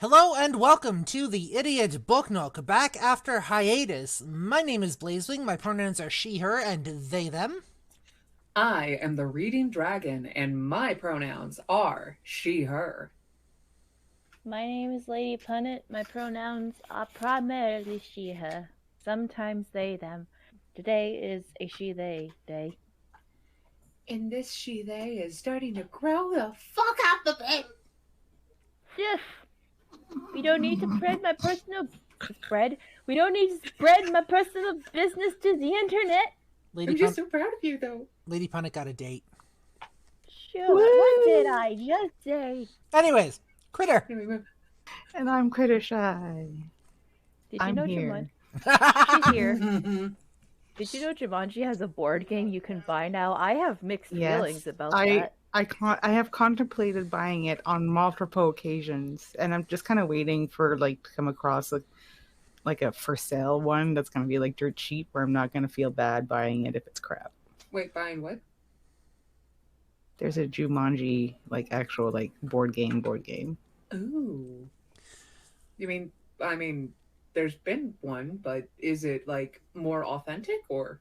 Hello and welcome to the Idiot Book Nook, back after hiatus. My name is Blazewing, my pronouns are she, her, and they, them. I am the reading dragon, and my pronouns are she, her. My name is Lady Punnet. My pronouns are primarily she, her. Sometimes they, them. Today is a she, they day. And this she, they is starting to grow the fuck out the bed. Sif! We don't need to spread my personal... We don't need to spread my personal business to the internet. I'm just so proud of you, though. Lady Punnet got a date. Sure, what did I just say? Anyways, Critter. And I'm Critter Shy. Did you I'm know here. She's here. Did you know Jumanji has a board game you can buy now? I have mixed feelings about that. I have contemplated buying it on multiple occasions, and I'm just kind of waiting for to come across like a for sale one that's going to be like dirt cheap, where I'm not going to feel bad buying it if it's crap. Wait, buying what? There's a Jumanji actual board game. Ooh. I mean, there's been one, but is it more authentic or?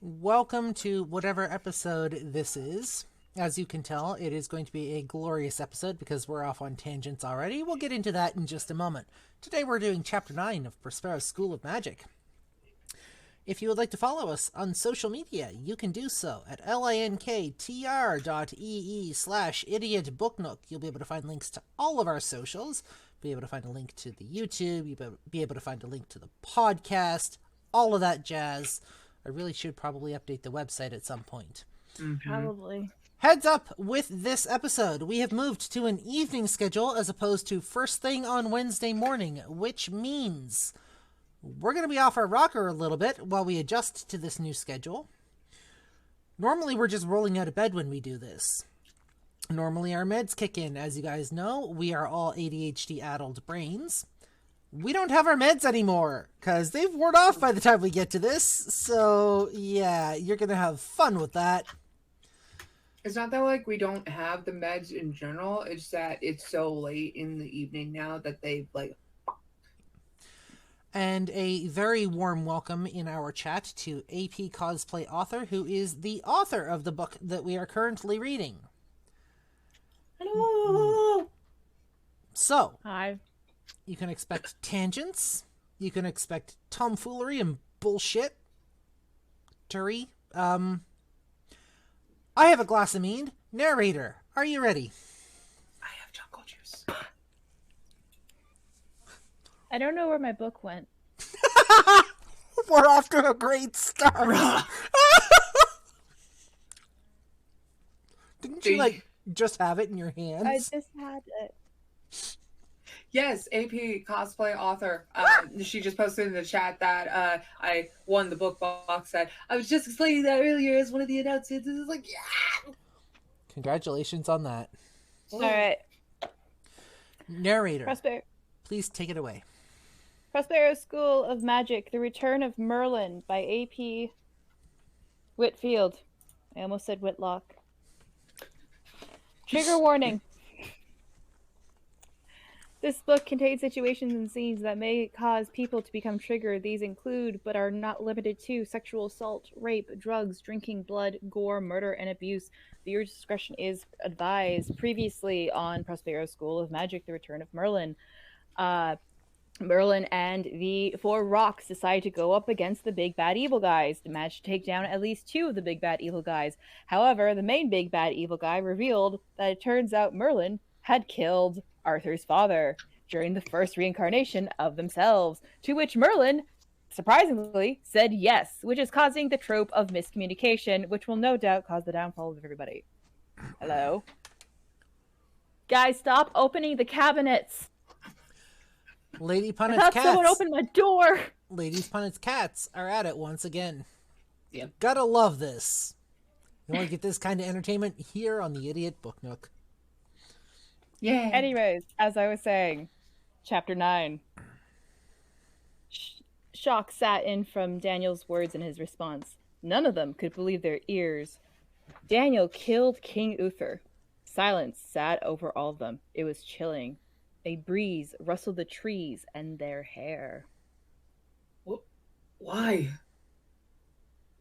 Welcome to whatever episode this is. As you can tell, it is going to be a glorious episode because we're off on tangents already. We'll get into that in just a moment. Today we're doing Chapter 9 of Prospero School of Magic. If you would like to follow us on social media, you can do so at linktr.ee/idiotbooknook. You'll be able to find links to all of our socials, be able to find a link to the YouTube, you'll be able to find a link to the podcast, all of that jazz. I really should probably update the website at some point. Mm-hmm. Probably. Heads up with this episode. We have moved to an evening schedule as opposed to first thing on Wednesday morning, which means we're going to be off our rocker a little bit while we adjust to this new schedule. Normally, we're just rolling out of bed when we do this. Normally, our meds kick in. As you guys know, we are all ADHD-addled brains. We don't have our meds anymore, because they've worn off by the time we get to this. So, yeah, you're going to have fun with that. It's not that we don't have the meds in general. It's that it's so late in the evening now that they've And a very warm welcome in our chat to AP Cosplay Author, who is the author of the book that we are currently reading. Hello! So, Hi. you can expect tangents. You can expect tomfoolery and bullshit. Turi. I have a glass of mead. Narrator, are you ready? I have jungle juice. I don't know where my book went. We're off to a great start. Didn't you just have it in your hands? I just had it. Yes, AP Cosplay Author. She just posted in the chat that I won the book box set. I was just explaining that earlier as one of the announcements. It's yeah! Congratulations on that. All right. Narrator, please take it away. Prospero School of Magic, The Return of Merlin by A.P. Whitfield. I almost said Whitlock. Trigger warning. This book contains situations and scenes that may cause people to become triggered. These include, but are not limited to, sexual assault, rape, drugs, drinking blood, gore, murder, and abuse. Viewer discretion is advised. Previously on Prospero School of Magic, The Return of Merlin. Merlin and the four rocks decide to go up against the big bad evil guys. The match to take down at least two of the big bad evil guys. However, the main big bad evil guy revealed that it turns out Merlin had killed Arthur's father during the first reincarnation of themselves, to which Merlin, surprisingly, said yes, which is causing the trope of miscommunication, which will no doubt cause the downfall of everybody. Hello? Guys, stop opening the cabinets! Lady Punnet's I thought cats. someone opened my door! Lady Punnet's cats are at it once again. Yep. Gotta love this. You want to get this kind of entertainment here on the Idiot Book Nook. Yeah. Anyways, as I was saying, Chapter 9. Shock sat in from Daniel's words and his response. None of them could believe their ears. Daniel killed King Uther. Silence sat over all of them. It was chilling. A breeze rustled the trees and their hair. Why?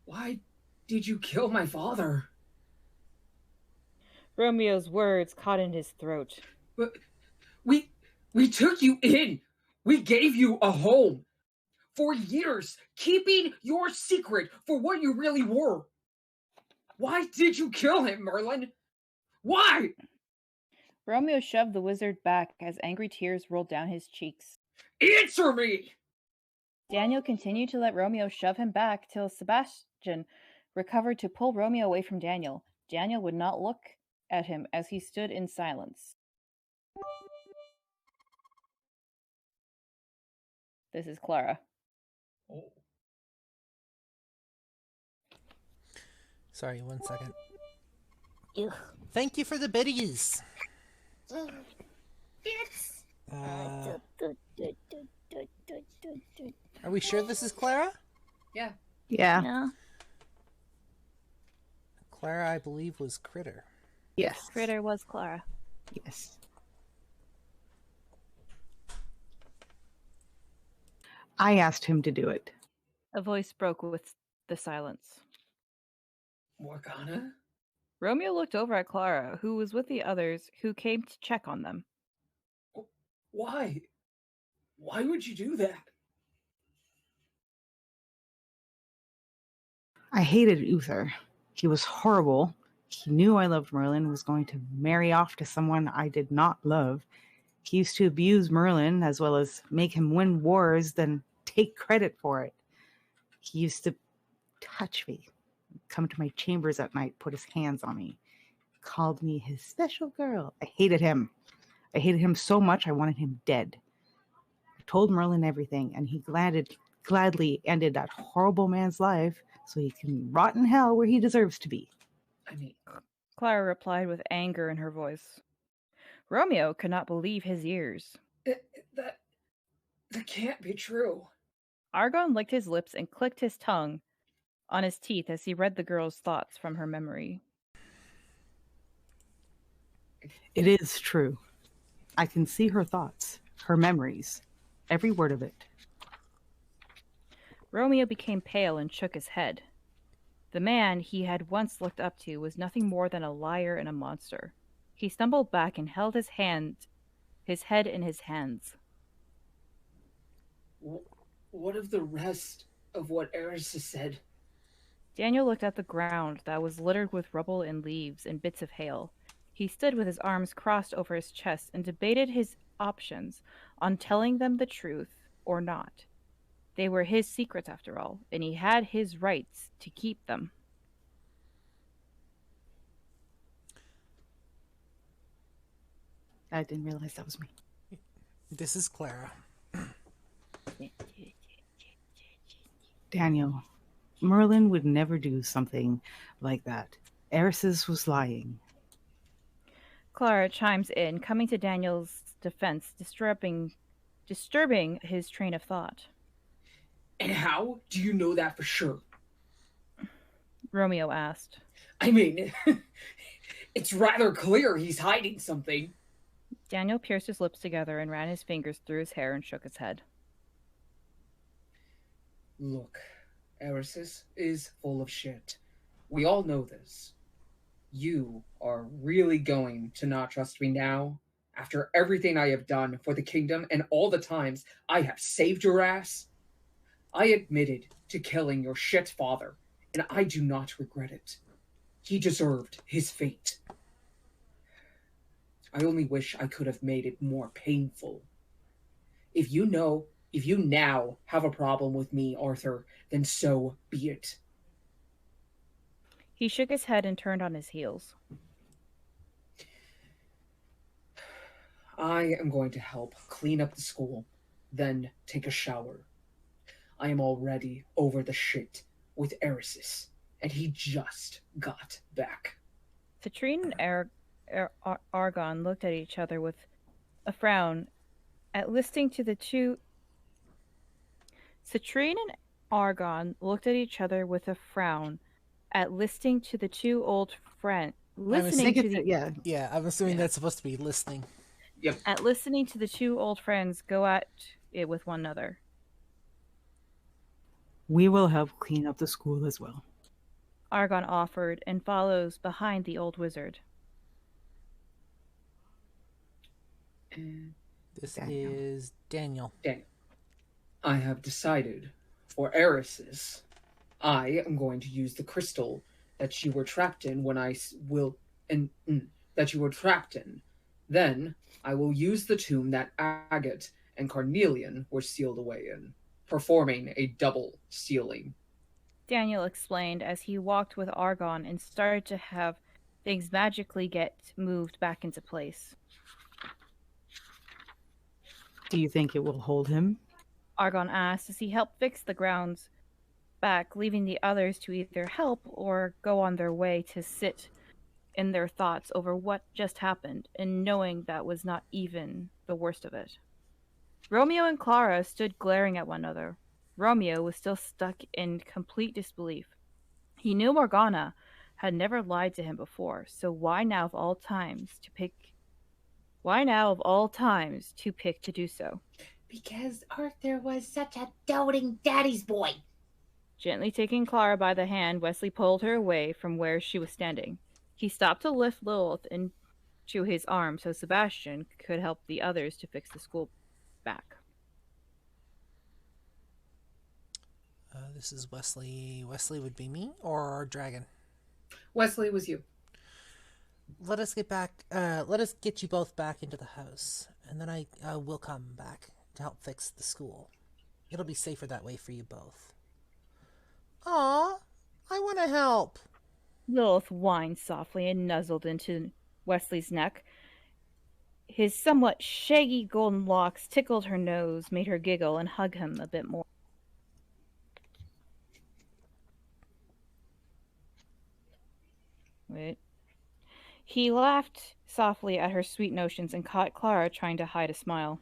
Why did you kill my father? Romeo's words caught in his throat. But we took you in. We gave you a home. For years, keeping your secret for what you really were. Why did you kill him, Merlin? Why? Romeo shoved the wizard back as angry tears rolled down his cheeks. Answer me! Daniel continued to let Romeo shove him back till Sebastian recovered to pull Romeo away from Daniel. Daniel would not look at him as he stood in silence. This is Clara. Oh. Sorry, 1 second. Ugh. Thank you for the biddies. Yes. Are we sure this is Clara? Yeah. Yeah. No. Clara, I believe, was Critter. Yes. Critter was Clara. Yes. I asked him to do it. A voice broke with the silence. Morgana? Romeo looked over at Clara, who was with the others who came to check on them. Why? Why would you do that? I hated Uther. He was horrible. He knew I loved Merlin, was going to marry off to someone I did not love. He used to abuse Merlin as well as make him win wars, then take credit for it. He used to touch me, come to my chambers at night, put his hands on me, called me his special girl. I hated him. I hated him so much I wanted him dead. I told Merlin everything, and he gladly ended that horrible man's life so he can rot in hell where he deserves to be. I mean, Clara replied with anger in her voice. Romeo could not believe his ears. that can't be true. Argon licked his lips and clicked his tongue on his teeth as he read the girl's thoughts from her memory. It is true. I can see her thoughts, her memories, every word of it. Romeo became pale and shook his head. The man he had once looked up to was nothing more than a liar and a monster. He stumbled back and held his head in his hands. What of the rest of what Eris has said? Daniel looked at the ground that was littered with rubble and leaves and bits of hail. He stood with his arms crossed over his chest and debated his options on telling them the truth or not. They were his secrets, after all, and he had his rights to keep them. I didn't realize that was me. This is Clara. Daniel, Merlin would never do something like that. Eris was lying. Clara chimes in, coming to Daniel's defense, disturbing his train of thought. And how do you know that for sure? Romeo asked. I mean, it's rather clear he's hiding something. Daniel pierced his lips together and ran his fingers through his hair and shook his head. Look, Eris is full of shit. We all know this. You are really going to not trust me now? After everything I have done for the kingdom and all the times I have saved your ass? I admitted to killing your shit father, and I do not regret it. He deserved his fate. I only wish I could have made it more painful. If you now have a problem with me, Arthur, then so be it. He shook his head and turned on his heels. I am going to help clean up the school, then take a shower. I am already over the shit with Eris, and he just got back. Citrine and Argon looked at each other with a frown at listening to the two. Citrine and Argon looked at each other with a frown at listening to the two old Listening to the yeah. I'm assuming that's supposed to be listening. Yep. At listening to the two old friends go at it with one another. We will help clean up the school as well. Argon offered and follows behind the old wizard. And This Daniel. is Daniel. Daniel, I have decided for Eris's, I am going to use the crystal that you were trapped in when that you were trapped in. Then I will use the tomb that Agate and Carnelian were sealed away in, performing a double sealing. Daniel explained as he walked with Argon and started to have things magically get moved back into place. Do you think it will hold him? Argon asked as he helped fix the grounds back, leaving the others to either help or go on their way to sit in their thoughts over what just happened, and knowing that was not even the worst of it. Romeo and Clara stood glaring at one another. Romeo was still stuck in complete disbelief. He knew Morgana had never lied to him before, so why now of all times to pick to do so? Because Arthur was such a doting daddy's boy. Gently taking Clara by the hand, Wesley pulled her away from where she was standing. He stopped to lift Lilith into his arms so Sebastian could help the others to fix the school back. This is Wesley. Wesley would be me or Dragon. Wesley, was you. Let us get you both back into the house, and then I will come back to help fix the school. It'll be safer that way for you both. Aw, I want to help. Lilith whined softly and nuzzled into Wesley's neck. His somewhat shaggy golden locks tickled her nose, made her giggle, and hug him a bit more. Wait. He laughed softly at her sweet notions and caught Clara trying to hide a smile.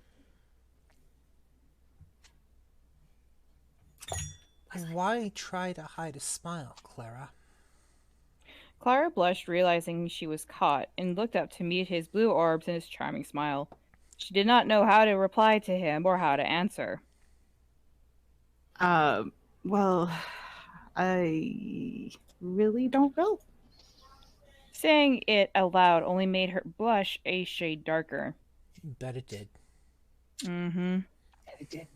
Why try to hide a smile, Clara? Clara blushed, realizing she was caught, and looked up to meet his blue orbs and his charming smile. She did not know how to reply to him or how to answer. Well, I really don't know. Saying it aloud only made her blush a shade darker. Bet it did. Mm-hmm. It did.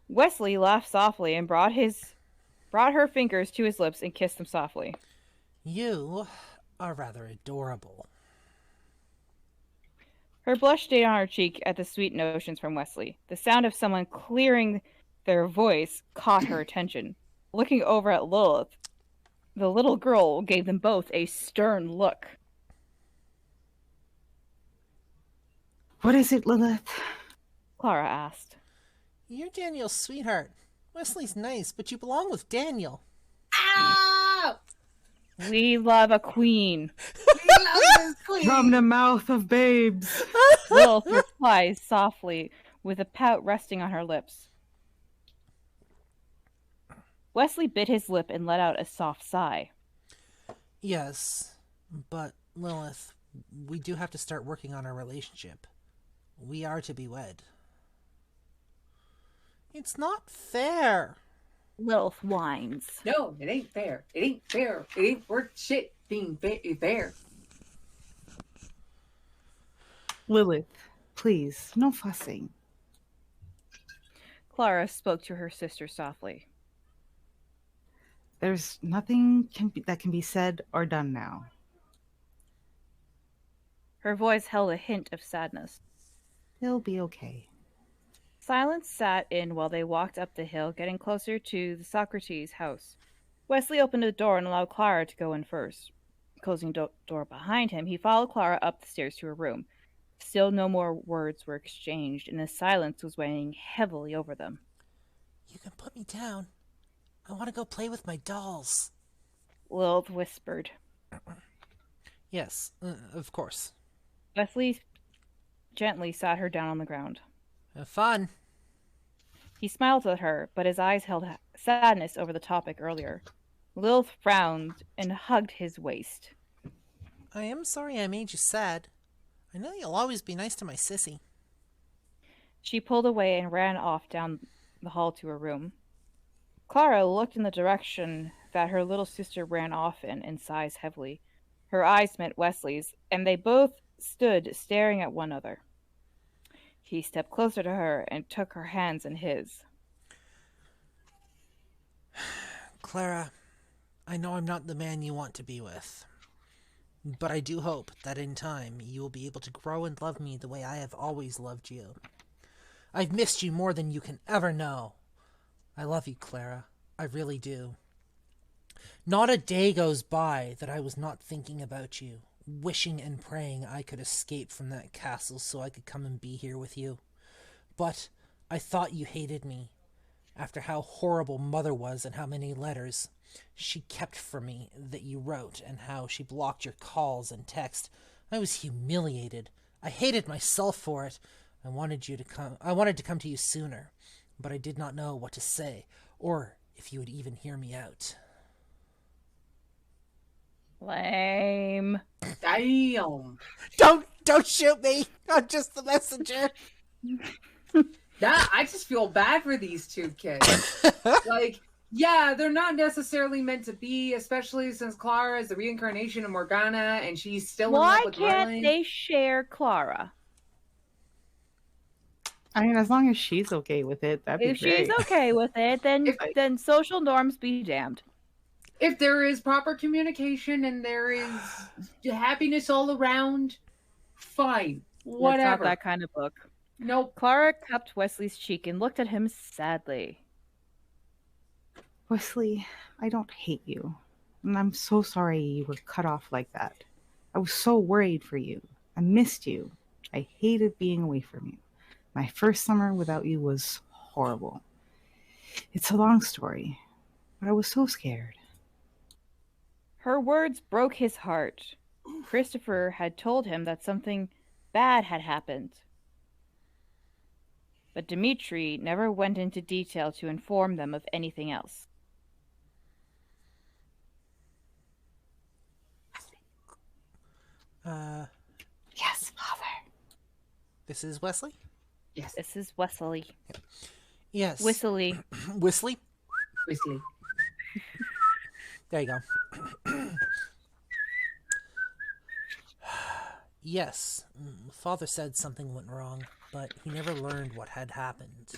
Wesley laughed softly and brought her fingers to his lips and kissed them softly. You are rather adorable. Her blush stayed on her cheek at the sweet notions from Wesley. The sound of someone clearing their voice caught her attention. Looking over at Lilith, the little girl gave them both a stern look. What is it, Lilith? Clara asked. You're Daniel's sweetheart. Wesley's nice, but you belong with Daniel. Ow! We love a queen. We love this queen. From the mouth of babes. Lilith replies softly, with a pout resting on her lips. Wesley bit his lip and let out a soft sigh. Yes, but Lilith, we do have to start working on our relationship. We are to be wed. It's not fair. Lilith whines. No, it ain't fair. It ain't fair. It ain't worth shit being fair. Lilith, please, no fussing. Clara spoke to her sister softly. There's nothing that can be said or done now. Her voice held a hint of sadness. He'll be okay. Silence sat in while they walked up the hill, getting closer to the Socrates house. Wesley opened the door and allowed Clara to go in first. Closing the door behind him, he followed Clara up the stairs to her room. Still no more words were exchanged, and the silence was weighing heavily over them. You can put me down. I want to go play with my dolls. Lilith whispered. Yes, of course. Wesley gently sat her down on the ground. Have fun. He smiled at her, but his eyes held sadness over the topic earlier. Lil frowned and hugged his waist. I am sorry I made you sad. I know you'll always be nice to my sissy. She pulled away and ran off down the hall to her room. Clara looked in the direction that her little sister ran off in and sighed heavily. Her eyes met Wesley's, and they both stood staring at one another. He stepped closer to her and took her hands in his. Clara, I know I'm not the man you want to be with, but I do hope that in time you will be able to grow and love me the way I have always loved you. I've missed you more than you can ever know. I love you, Clara. I really do. Not a day goes by that I was not thinking about you, wishing and praying I could escape from that castle so I could come and be here with you. But I thought you hated me. After how horrible Mother was and how many letters she kept from me that you wrote and how she blocked your calls and text, I was humiliated. I hated myself for it. I wanted to come to you sooner, but I did not know what to say, or if you would even hear me out. Lame. Damn. Don't shoot me! I'm just the messenger! I just feel bad for these two kids. Like, yeah, they're not necessarily meant to be, especially since Clara is the reincarnation of Morgana, and she's still in love Why with can't Merlin. they share Clara? I mean, as long as she's okay with it, that'd be If great. she's okay with it, then social norms be damned. If there is proper communication and there is happiness all around, fine. It's Whatever. not that kind of book. Nope. Clara cupped Wesley's cheek and looked at him sadly. Wesley, I don't hate you. And I'm so sorry you were cut off like that. I was so worried for you. I missed you. I hated being away from you. My first summer without you was horrible. It's a long story, but I was so scared. Her words broke his heart. Christopher had told him that something bad had happened. But Dmitri never went into detail to inform them of anything else. Yes, Father. This is Wesley? Yes. This is Wesley. Yes. Whistly. Whistly? Wesley. There you go. Yes, Father said something went wrong, but he never learned what had happened.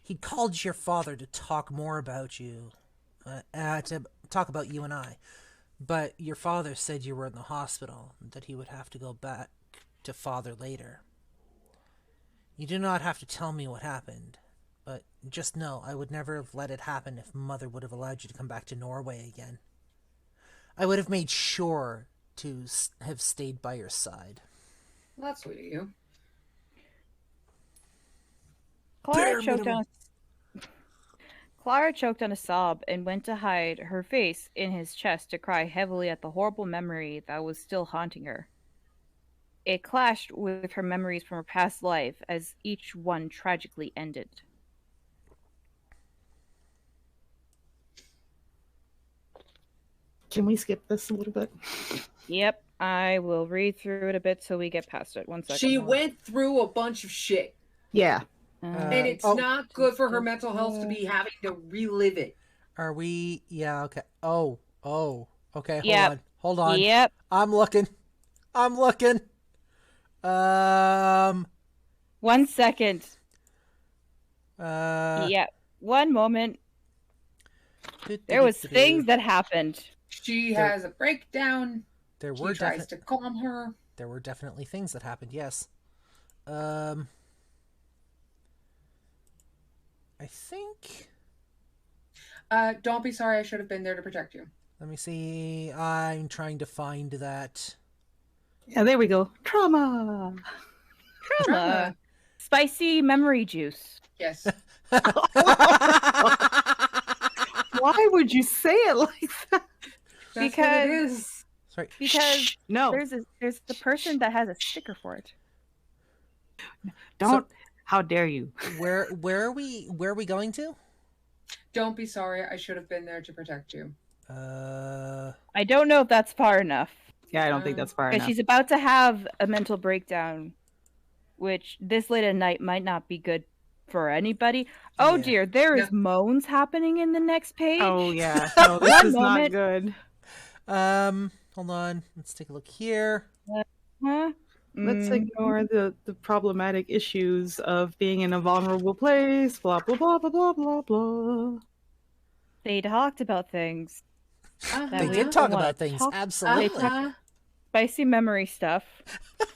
He called your father to talk more about you, to talk about you and I, but your father said you were in the hospital, that he would have to go back to Father later. You do not have to tell me what happened, but just know I would never have let it happen if Mother would have allowed you to come back to Norway again. I would have made sure to have stayed by your side. Well, that's sweet of you. Clara choked on a sob and went to hide her face in his chest to cry heavily at the horrible memory that was still haunting her. It clashed with her memories from her past life as each one tragically ended. Can we skip this a little bit? Yep, I will read through it a bit so we get past it. 1 second. She went through a bunch of shit. Yeah. And it's not good for her mental health to be having to relive it. Are we? Yeah, okay. Oh, okay, Yep. Hold on. Yep. I'm looking. 1 second. Uh, Yep. 1 moment. There was things that happened. She has a breakdown. There He were tries to calm her. There were definitely things that happened. Yes. I think. Don't be sorry. I should have been there to protect you. Let me see. I'm trying to find that. Yeah, there we go. Trauma. Trauma. Spicy memory juice. Yes. Why would you say it like that? That's Because- what it is. Sorry. Because No. there's the person that has a sticker for it. Don't. How dare you? Where are we going to? Don't be sorry. I should have been there to protect you. I don't know if that's far enough. Yeah, I don't think that's far Because enough. she's about to have a mental breakdown, which this late at night might not be good for anybody. Oh Yeah. dear, there is moans happening in the next page. Oh yeah, no, this One is not moment. good. Hold on. Let's take a look here. Huh? Let's ignore the problematic issues of being in a vulnerable place. Blah blah blah blah blah blah blah. They talked about things. They did talk about things. Absolutely. Spicy memory stuff.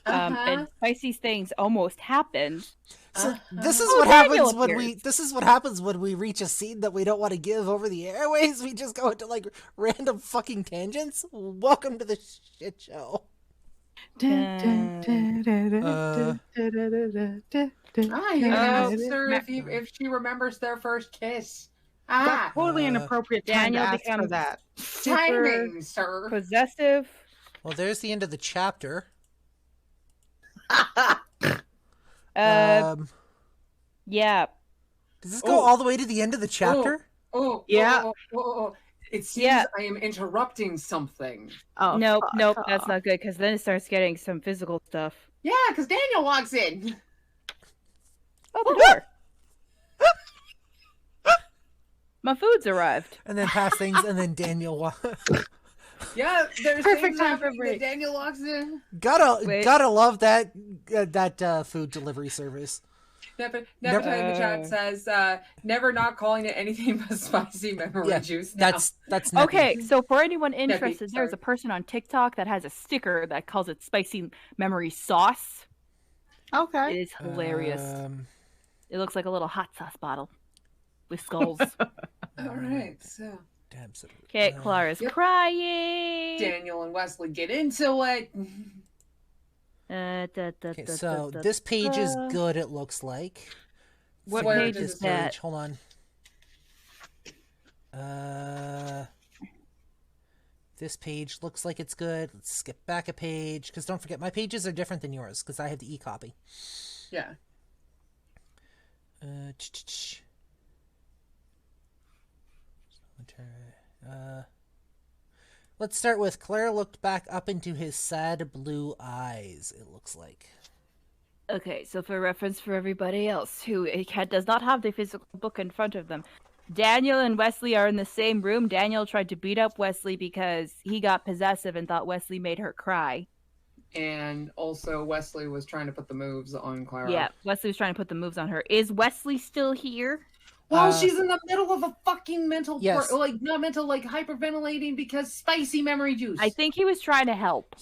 And spicy things almost happened. So this is Oh, what Daniel happens when appears. this is what happens when we reach a scene that we don't want to give over the airways. We just go into like random fucking tangents. Welcome to the shit show. You asked her if she remembers their first kiss. That's totally inappropriate time Daniel to ask for becomes that. Timing, sir. Possessive. Well, there's the end of the chapter. Yeah. Does this go all the way to the end of the chapter? Yeah. It seems I am interrupting something. Oh, nope, that's not good, because then it starts getting some physical stuff. Yeah, because Daniel walks in. Oh, the door. My food's arrived. And then past things, and then Daniel Yeah, there's Perfect things time for happening break. that Daniel walks in. Gotta love that food delivery service. Never in the chat says, never not calling it anything but spicy memory juice. No. That's okay. So for anyone interested, sorry. there's a person on TikTok that has a sticker that calls it spicy memory sauce. Okay. It is hilarious. It looks like a little hot sauce bottle with skulls. All right, so. Damn, so Okay, Clara's crying. Daniel and Wesley get into it. Okay, so this page is good, it looks like. What Where page does is that? Hold on. This page looks like it's good. Let's skip back a page, because don't forget, my pages are different than yours, because I have the e-copy. Yeah. Let's start with Clara looked back up into his sad blue eyes, it looks like. Okay, so for reference for everybody else who does not have the physical book in front of them, Daniel and Wesley are in the same room. Daniel tried to beat up Wesley because he got possessive and thought Wesley made her cry. And also Wesley was trying to put the moves on Clara. Yeah, Wesley was trying to put the moves on her. Is Wesley still here? Well, she's in the middle of a fucking mental, yes. not mental, like hyperventilating because spicy memory juice. I think he was trying to help.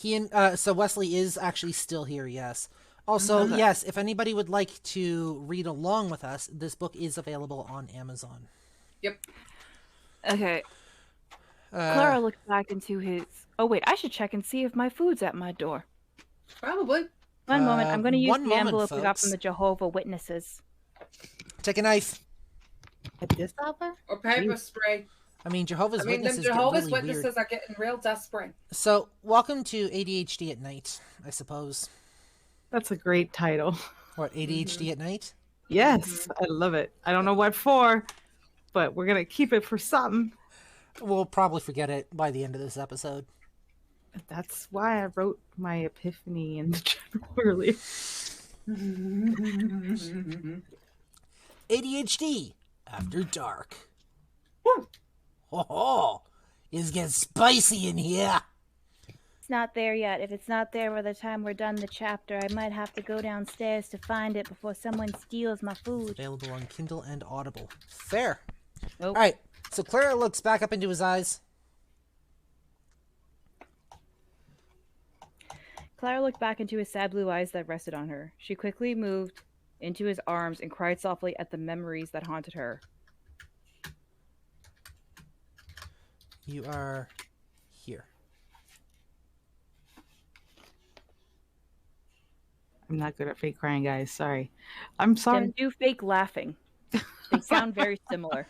So Wesley is actually still here, yes. Also, yes, if anybody would like to read along with us, this book is available on Amazon. Yep. Okay. Clara looked back into his... Oh, wait, I should check and see if my food's at my door. Probably. One moment, I'm going to use one the moment, envelope we got folks. from the Jehovah Witnesses. Take a knife. At this hour? Or paper spray. I mean, Jehovah's Witnesses the Jehovah's get really Witnesses weird. are getting real desperate. So, welcome to ADHD at Night, I suppose. That's a great title. What, ADHD at Night? Yes, I love it. I don't know what for, but we're going to keep it for something. We'll probably forget it by the end of this episode. That's why I wrote my epiphany in the journal earlier. ADHD After Dark. Oh, it's getting spicy in here. It's not there yet. If it's not there by the time we're done the chapter, I might have to go downstairs to find it before someone steals my food. Available on Kindle and Audible. Fair. Nope. All right, so Clara looks back up into his eyes. Clara looked back into his sad blue eyes that rested on her. She quickly moved into his arms and cried softly at the memories that haunted her. You are here. I'm not good at fake crying, guys. Sorry. I'm sorry. Then do fake laughing. They sound very similar.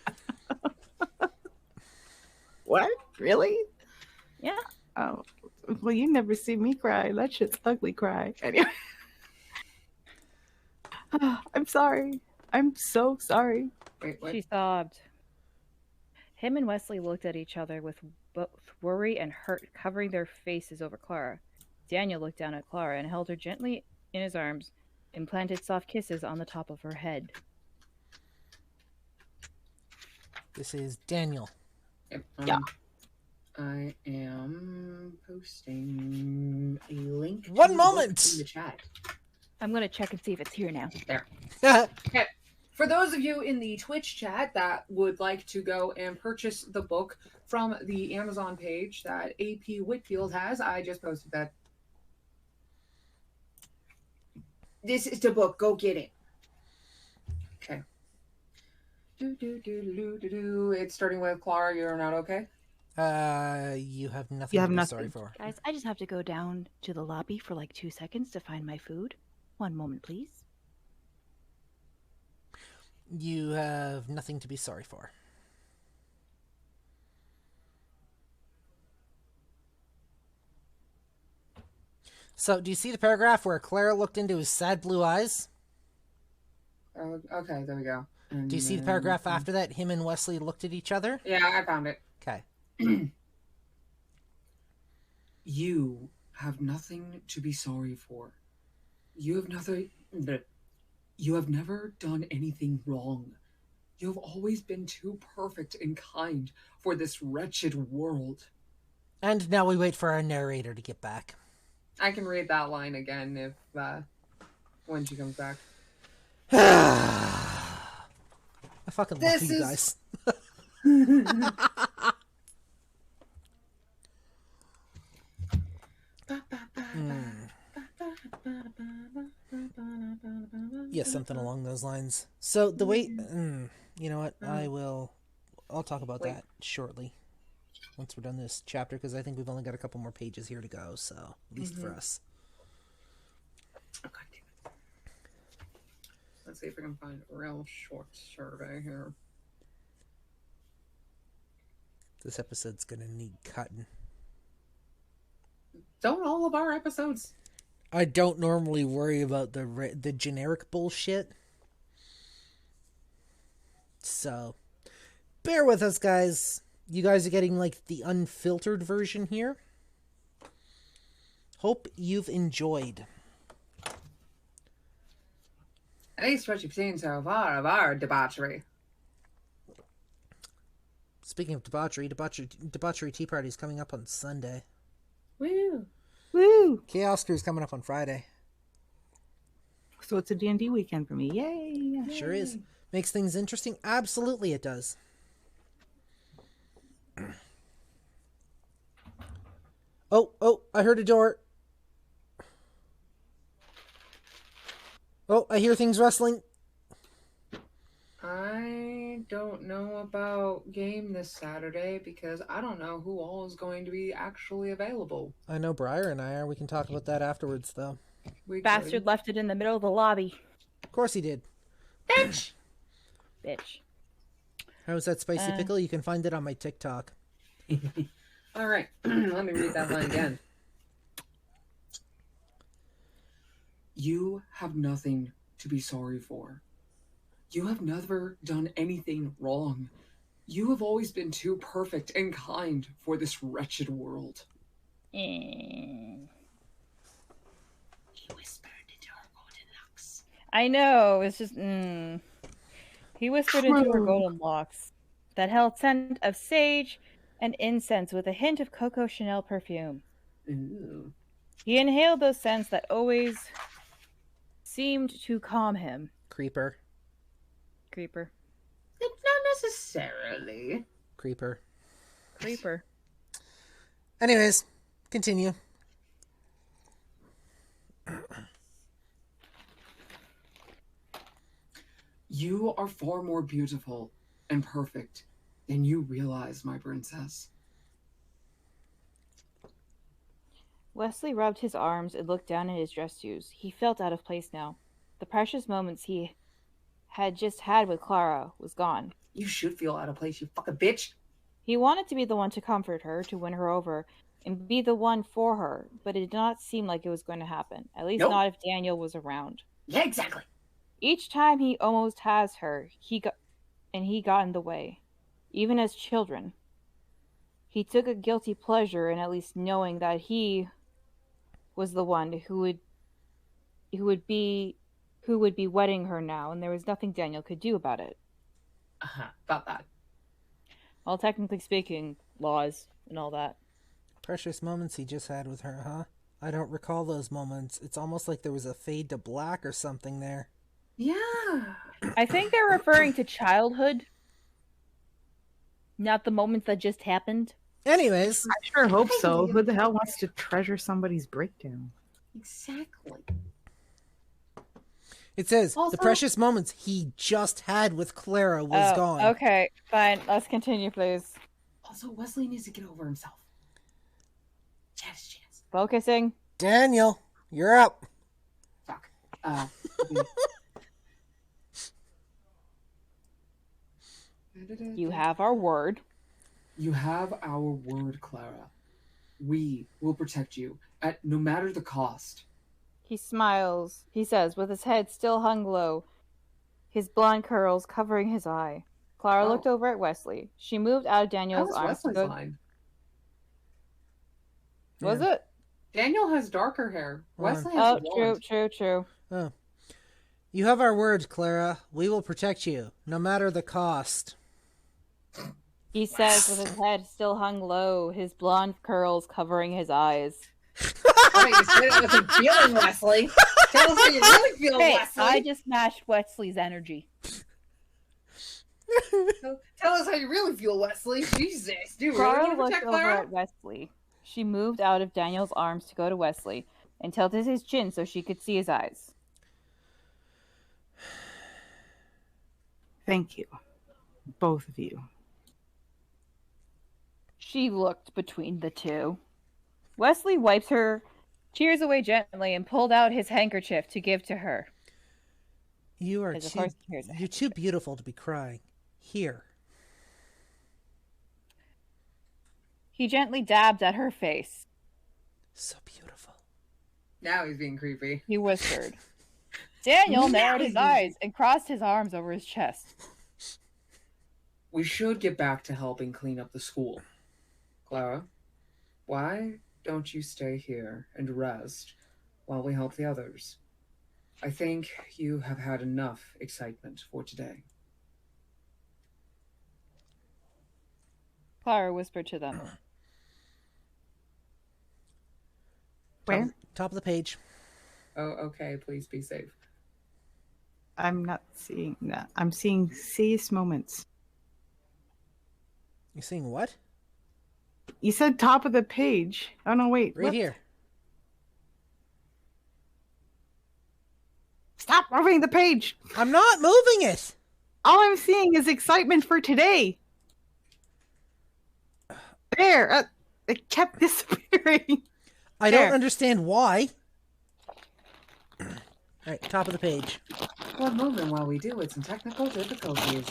What? Really? Yeah. Oh, well, you never see me cry. That shit's ugly cry. Anyway. I'm sorry. I'm so sorry. Wait, what? She sobbed. Him and Wesley looked at each other with both worry and hurt covering their faces over Clara. Daniel looked down at Clara and held her gently in his arms and planted soft kisses on the top of her head. This is Daniel. Yep, Yeah. I am posting a link. To One the book moment! in the chat. I'm going to check and see if it's here now. There. Okay. For those of you in the Twitch chat that would like to go and purchase the book from the Amazon page that AP Whitfield has, I just posted that. This is the book. Go get it. Okay. It's starting with Clara. You're not okay? You have nothing to be sorry for. Guys, I just have to go down to the lobby for like 2 seconds to find my food. One moment, please. You have nothing to be sorry for. So, do you see the paragraph where Clara looked into his sad blue eyes? Okay, there we go. And Do you see the paragraph after that? Him and Wesley looked at each other? Yeah, I found it. Okay. You have nothing to be sorry for. You have never done anything wrong. You have always been too perfect and kind for this wretched world. And now we wait for our narrator to get back. I can read that line again if when she comes back. I fucking love This you is- guys. Yes, something along those lines. So the way, you know what? I'll talk about that shortly. Once we're done this chapter, because I think we've only got a couple more pages here to go. So at least for us. Oh, God damn it. Let's see if I can find a real short survey here. This episode's gonna need cutting. Don't all of our episodes? I don't normally worry about the generic bullshit. So, bear with us, guys. You guys are getting, like, the unfiltered version here. Hope you've enjoyed. At least what you've seen so far of our debauchery. Speaking of debauchery tea party is coming up on Sunday. Woo! Woo! Chaos Crew's coming up on Friday. So it's a D&D weekend for me. Yay! Sure is. Makes things interesting? Absolutely it does. Oh, I heard a door. Oh, I hear things rustling. I don't know about game this Saturday because I don't know who all is going to be actually available. I know Briar and I are. We can talk about that afterwards, though. Bastard left it in the middle of the lobby. Of course he did. Bitch! Bitch. How's that spicy pickle? You can find it on my TikTok. All right, let me read that line again. You have nothing to be sorry for. You have never done anything wrong. You have always been too perfect and kind for this wretched world. Eh. He whispered into her golden locks. I know, it's just, He whispered into her golden locks that held scent of sage and incense with a hint of Coco Chanel perfume. Ooh. He inhaled those scents that always seemed to calm him. Creeper. Creeper. Not necessarily. Creeper. Creeper. Anyways, continue. You are far more beautiful and perfect than you realize, my princess. Wesley rubbed his arms and looked down at his dress shoes. He felt out of place now. The precious moments he had just had with Clara was gone. You should feel out of place, you fucking bitch. He wanted to be the one to comfort her, to win her over, and be the one for her, but it did not seem like it was going to happen. At least Nope. not if Daniel was around. Yeah, exactly. Each time he almost has her, he got in the way. Even as children. He took a guilty pleasure in at least knowing that he was the one who would be wedding her now, and there was nothing Daniel could do about it. About that. Well, technically speaking, laws and all that. Precious moments he just had with her, huh? I don't recall those moments. It's almost like there was a fade to black or something there. Yeah. I think they're referring to childhood, not the moments that just happened. Anyways, I sure hope so. Who the hell wants to treasure somebody's breakdown? Exactly. it says Also- the precious moments he just had with Clara was gone. Okay, fine. Let's continue, please. Also, Wesley needs to get over himself. Chance. Focusing. Daniel, you're up. Fuck. You have our word. You have our word, Clara. We will protect you at no matter the cost. He smiles. He says, with his head still hung low, his blonde curls covering his eye. Clara looked over at Wesley. She moved out of That Daniel's was arms. Wesley's to go- line. Was Yeah. it? Daniel has darker hair. Hold on. Wesley has blonde. True. Oh. You have our word, Clara. We will protect you, no matter the cost. He says, with his head still hung low, his blonde curls covering his eyes. Wait, you said it wasn't feeling Wesley. Tell us how you really feel, Hey, Wesley. I just matched Wesley's energy. Tell us how you really feel, Wesley. Jesus, dude, we Clara want to looked protect over Clara. at Wesley. She moved out of Daniel's arms to go to Wesley and tilted his chin so she could see his eyes. Thank you. Both of you. She looked between the two. Wesley wiped her tears away gently and pulled out his handkerchief to give to her. You are Because of too, course here's a you're too beautiful to be crying. Here. He gently dabbed at her face. So beautiful. Now he's being creepy. He whispered. Daniel narrowed his eyes and crossed his arms over his chest. We should get back to helping clean up the school. Clara, why don't you stay here and rest while we help the others? I think you have had enough excitement for today. Clara whispered to them. Where? Top of the page. Oh, okay, please be safe. I'm not seeing that. I'm seeing serious moments. You seeing what? You said top of the page. Oh no, wait. Right what? here. Stop moving the page. I'm not moving it. All I'm seeing is excitement for today. There. It kept disappearing. I There. don't understand why. All right, top of the page. One moment while we deal with some technical difficulties.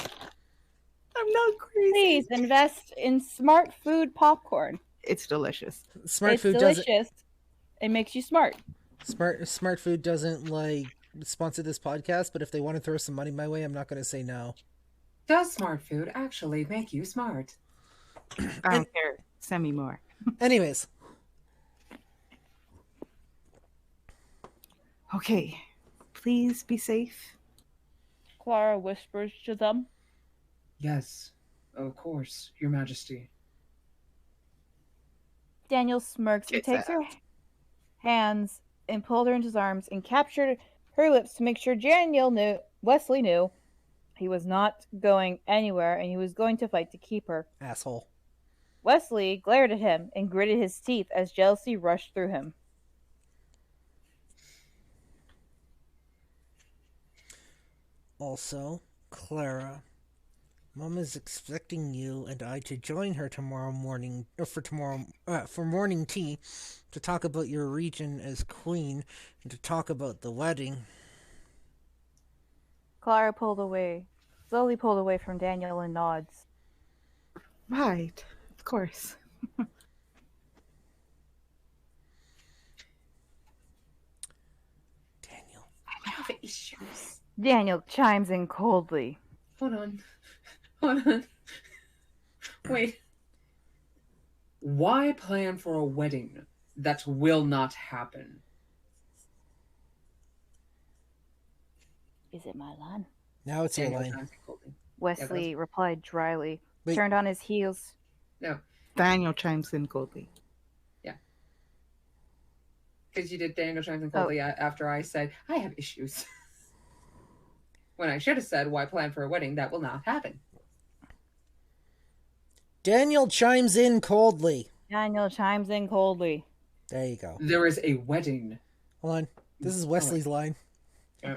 I'm not crazy. Please invest in smart food popcorn. It's delicious. Smart it's food delicious. doesn't. It makes you smart. Smart food doesn't like sponsor this podcast, but if they want to throw some money my way, I'm not going to say no. Does smart food actually make you smart? I don't care. Send me more. Anyways, Okay. Please be safe. Clara whispers to them. Yes, of course, Your Majesty. Daniel smirks and It's takes her hands and pulled her into his arms and captured her lips to make sure Wesley knew he was not going anywhere and he was going to fight to keep her. asshole. Wesley glared at him and gritted his teeth as jealousy rushed through him. Also, Clara, Mom is expecting you and I to join her tomorrow morning, or for morning tea, to talk about your region as queen and to talk about the wedding. Clara slowly pulled away from Daniel and nods. Right. Of course. Daniel. I have issues. Daniel chimes in coldly. Hold on. Wait. Why plan for a wedding that will not happen? Is it my line? Now it's your Daniel line. Johnson Colby. Wesley replied dryly, Wait. turned on his heels. No, Daniel chimes in coldly. because you did Daniel Johnson Colby after I said, I have issues. When I should have said, why plan for a wedding that will not happen? Daniel chimes in coldly. Daniel chimes in coldly. There you go. There is a wedding. Hold on. This is Wesley's line. Yeah.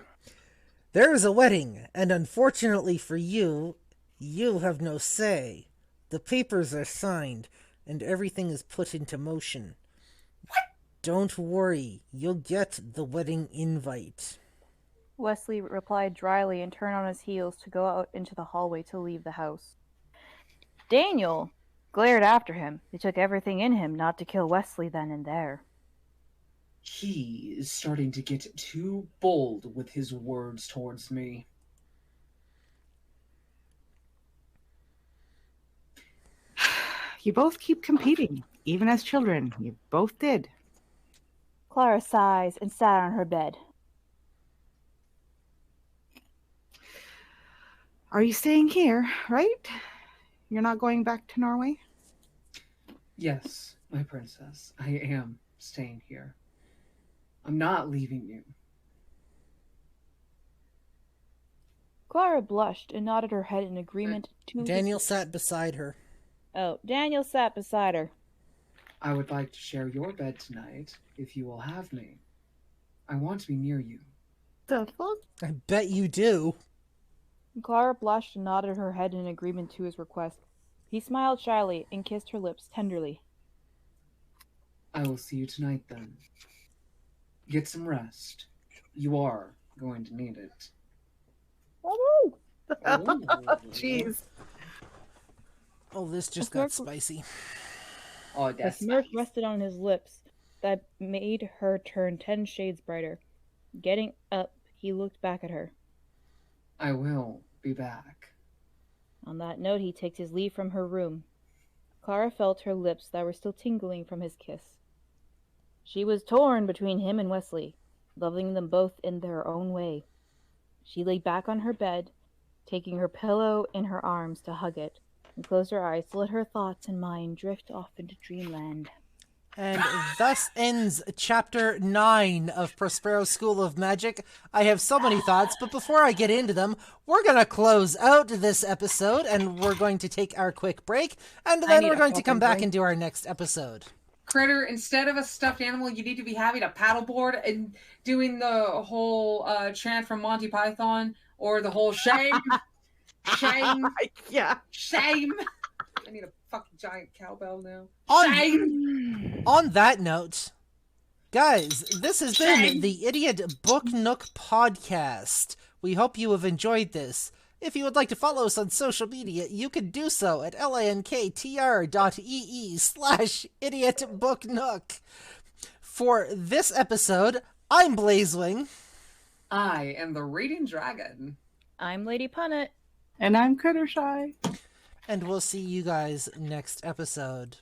There is a wedding, and unfortunately for you, you have no say. The papers are signed, and everything is put into motion. What? Don't worry, you'll get the wedding invite. Wesley replied dryly and turned on his heels to go out into the hallway to leave the house. Daniel glared after him. It took everything in him not to kill Wesley then and there. He is starting to get too bold with his words towards me. You both keep competing, even as children. You both did. Clara sighs and sat on her bed. Are you staying here, right? You're not going back to Norway? Yes, my princess, I am staying here. I'm not leaving you. Clara blushed and nodded her head in agreement to Daniel sat beside her. Oh, Daniel sat beside her. I would like to share your bed tonight, if you will have me. I want to be near you. The fuck? I bet you do. Clara blushed and nodded her head in agreement to his request. He smiled shyly and kissed her lips tenderly. I will see you tonight then. Get some rest. You are going to need it. Oh, Jeez. Oh, this just got spicy. Oh, a that's smirk nice. rested on his lips that made her turn 10 shades brighter. Getting up, he looked back at her. I will be back. On that note, he takes his leave from her room. Clara felt her lips that were still tingling from his kiss. She was torn between him and Wesley, loving them both in their own way. She lay back on her bed, taking her pillow in her arms to hug it, and closed her eyes to let her thoughts and mind drift off into dreamland. And thus ends Chapter 9 of Prospero School of Magic. I have so many thoughts, but before I get into them, we're going to close out this episode, and we're going to take our quick break, and then we're going to come back and do our next episode. Critter, instead of a stuffed animal, you need to be having a paddleboard and doing the whole chant from Monty Python, or the whole shame, shame, Yeah. shame. I need a fucking giant cowbell now. On that note, guys, this has been the Idiot Book Nook podcast. We hope you have enjoyed this. If you would like to follow us on social media, you can do so at lanktr.ee/idiotbooknook. For this episode, I'm Blazewing. I am the Reading Dragon. I'm Lady Punnet. And I'm Crittershy. And we'll see you guys next episode.